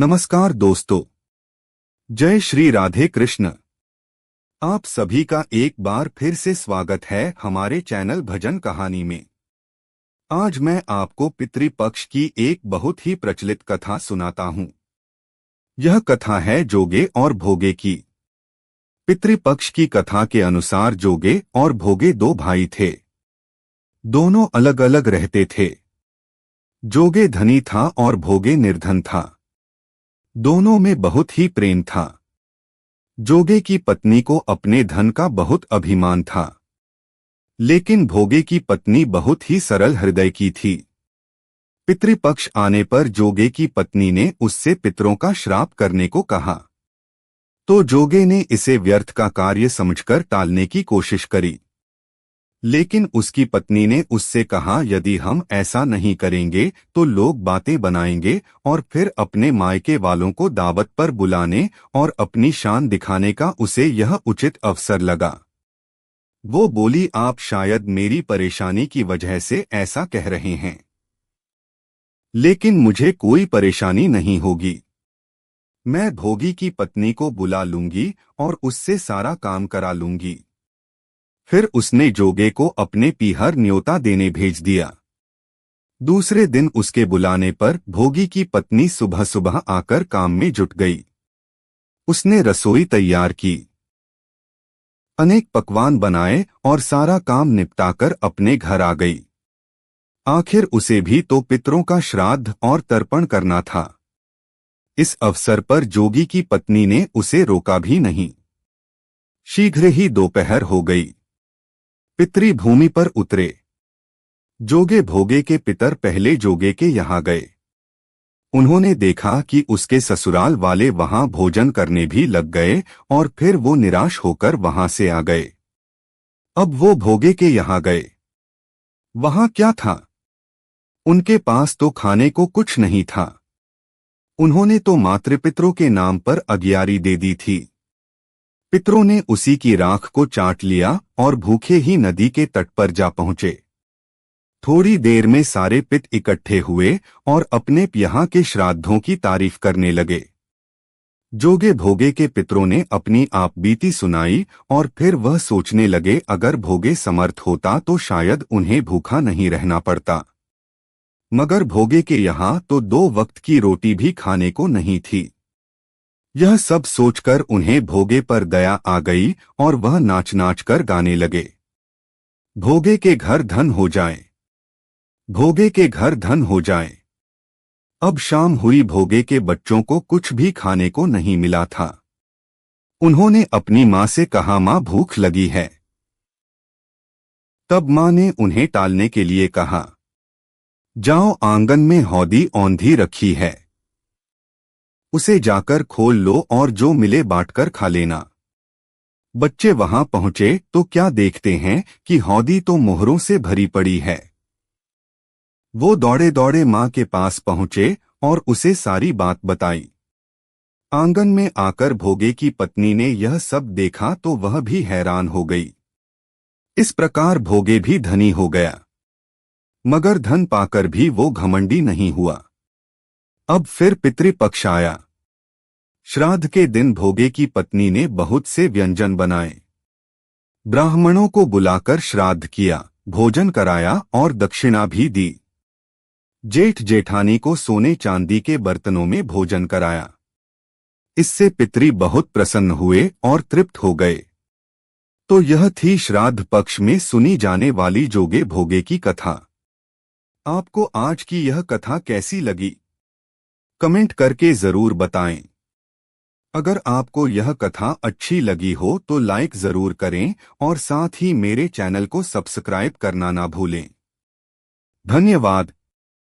नमस्कार दोस्तों, जय श्री राधे कृष्ण। आप सभी का एक बार फिर से स्वागत है हमारे चैनल भजन कहानी में। आज मैं आपको पितृपक्ष की एक बहुत ही प्रचलित कथा सुनाता हूँ। यह कथा है जोगे और भोगे की। पितृपक्ष की कथा के अनुसार जोगे और भोगे दो भाई थे। दोनों अलग अलग रहते थे। जोगे धनी था और भोगे निर्धन था। दोनों में बहुत ही प्रेम था। जोगे की पत्नी को अपने धन का बहुत अभिमान था, लेकिन भोगे की पत्नी बहुत ही सरल हृदय की थी। पितृपक्ष आने पर जोगे की पत्नी ने उससे पितरों का श्राप करने को कहा, तो जोगे ने इसे व्यर्थ का कार्य समझकर टालने की कोशिश करी। लेकिन उसकी पत्नी ने उससे कहा, यदि हम ऐसा नहीं करेंगे तो लोग बातें बनाएंगे और फिर अपने मायके वालों को दावत पर बुलाने और अपनी शान दिखाने का उसे यह उचित अवसर लगा। वो बोली, आप शायद मेरी परेशानी की वजह से ऐसा कह रहे हैं, लेकिन मुझे कोई परेशानी नहीं होगी। मैं भोगी की पत्नी को बुला लूंगी और उससे सारा काम करा लूंगी। फिर उसने जोगे को अपने पीहर न्योता देने भेज दिया। दूसरे दिन उसके बुलाने पर भोगी की पत्नी सुबह सुबह आकर काम में जुट गई। उसने रसोई तैयार की, अनेक पकवान बनाए और सारा काम निपटाकर अपने घर आ गई। आखिर उसे भी तो पितरों का श्राद्ध और तर्पण करना था। इस अवसर पर जोगी की पत्नी ने उसे रोका भी नहीं। शीघ्र ही दोपहर हो गई। पितरी भूमि पर उतरे। जोगे भोगे के पितर पहले जोगे के यहाँ गए। उन्होंने देखा कि उसके ससुराल वाले वहां भोजन करने भी लग गए और फिर वो निराश होकर वहां से आ गए। अब वो भोगे के यहाँ गए। वहां क्या था? उनके पास तो खाने को कुछ नहीं था। उन्होंने तो मातृपितरों के नाम पर अगियारी दे दी थी। पितरों ने उसी की राख को चाट लिया और भूखे ही नदी के तट पर जा पहुंचे। थोड़ी देर में सारे पित इकट्ठे हुए और अपने यहाँ के श्राद्धों की तारीफ करने लगे। जोगे भोगे के पितरों ने अपनी आप बीती सुनाई और फिर वह सोचने लगे, अगर भोगे समर्थ होता तो शायद उन्हें भूखा नहीं रहना पड़ता। मगर भोगे के यहाँ तो 2 वक्त की रोटी भी खाने को नहीं थी। यह सब सोचकर उन्हें भोगे पर दया आ गई और वह नाच नाच कर गाने लगे, भोगे के घर धन हो जाए, भोगे के घर धन हो जाए। अब शाम हुई। भोगे के बच्चों को कुछ भी खाने को नहीं मिला था। उन्होंने अपनी माँ से कहा, माँ भूख लगी है। तब माँ ने उन्हें टालने के लिए कहा, जाओ आंगन में हौदी औंधी रखी है, उसे जाकर खोल लो और जो मिले बांटकर खा लेना। बच्चे वहां पहुंचे तो क्या देखते हैं कि हौदी तो मोहरों से भरी पड़ी है। वो दौड़े दौड़े मां के पास पहुंचे और उसे सारी बात बताई। आंगन में आकर भोगे की पत्नी ने यह सब देखा तो वह भी हैरान हो गई। इस प्रकार भोगे भी धनी हो गया, मगर धन पाकर भी वो घमंडी नहीं हुआ। अब फिर पितृपक्ष आया। श्राद्ध के दिन भोगे की पत्नी ने बहुत से व्यंजन बनाए। ब्राह्मणों को बुलाकर श्राद्ध किया, भोजन कराया और दक्षिणा भी दी। जेठ जेठानी को सोने चांदी के बर्तनों में भोजन कराया। इससे पितरी बहुत प्रसन्न हुए और तृप्त हो गए। तो यह थी श्राद्ध पक्ष में सुनी जाने वाली जोगे भोगे की कथा। आपको आज की यह कथा कैसी लगी? कमेंट करके जरूर बताएं। अगर आपको यह कथा अच्छी लगी हो तो लाइक जरूर करें और साथ ही मेरे चैनल को सब्सक्राइब करना ना भूलें। धन्यवाद।